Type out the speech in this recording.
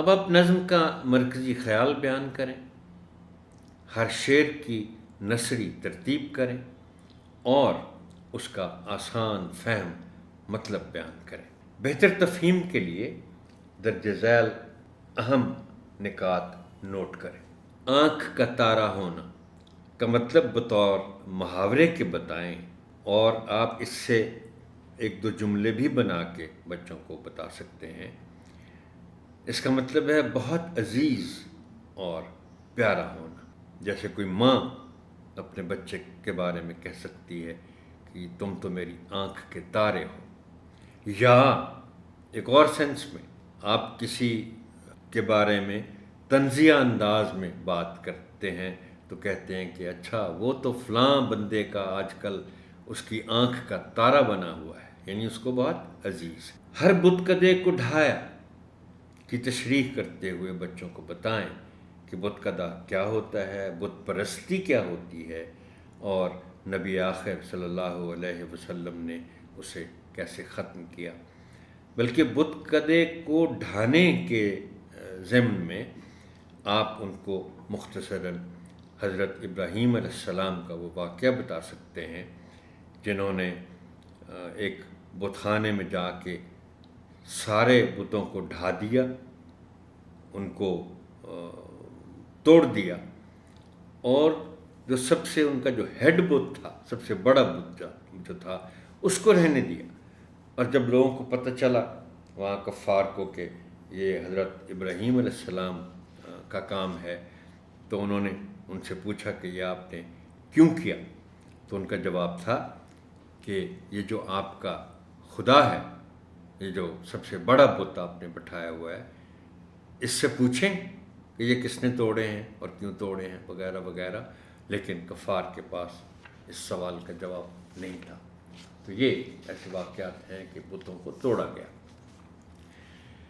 اب آپ نظم کا مرکزی خیال بیان کریں، ہر شعر کی نثری ترتیب کریں اور اس کا آسان فہم مطلب بیان کریں۔ بہتر تفہیم کے لیے درج ذیل اہم نکات نوٹ کریں۔ آنکھ کا تارا ہونا کا مطلب بطور محاورے کے بتائیں، اور آپ اس سے ایک دو جملے بھی بنا کے بچوں کو بتا سکتے ہیں۔ اس کا مطلب ہے بہت عزیز اور پیارا ہونا، جیسے کوئی ماں اپنے بچے کے بارے میں کہہ سکتی ہے کہ تم تو میری آنکھ کے تارے ہو۔ یا ایک اور سینس میں آپ کسی کے بارے میں طنزیہ انداز میں بات کرتے ہیں تو کہتے ہیں کہ اچھا وہ تو فلاں بندے کا آج کل اس کی آنکھ کا تارا بنا ہوا ہے، یعنی اس کو بہت عزیز ہے۔ ہر بت کدے کو ڈھایا کی تشریح کرتے ہوئے بچوں کو بتائیں کہ بت کدہ کیا ہوتا ہے، بت پرستی کیا ہوتی ہے، اور نبی آخر صلی اللہ علیہ وسلم نے اسے کیسے ختم کیا۔ بلکہ بت کدے کو ڈھانے کے ضمن میں آپ ان کو مختصراً حضرت ابراہیم علیہ السلام کا وہ واقعہ بتا سکتے ہیں جنہوں نے ایک بت خانے میں جا کے سارے بتوں کو ڈھا دیا، ان کو توڑ دیا، اور جو سب سے ان کا جو ہیڈ بت تھا، سب سے بڑا بت جو تھا، اس کو رہنے دیا۔ اور جب لوگوں کو پتہ چلا وہاں کفار کو کہ یہ حضرت ابراہیم علیہ السلام کا کام ہے، تو انہوں نے ان سے پوچھا کہ یہ آپ نے کیوں کیا؟ تو ان کا جواب تھا کہ یہ جو آپ کا خدا ہے، یہ جو سب سے بڑا بت آپ نے بٹھایا ہوا ہے، اس سے پوچھیں کہ یہ کس نے توڑے ہیں اور کیوں توڑے ہیں وغیرہ وغیرہ، لیکن کفار کے پاس اس سوال کا جواب نہیں تھا۔ تو یہ ایسے واقعات ہیں کہ بتوں کو توڑا گیا۔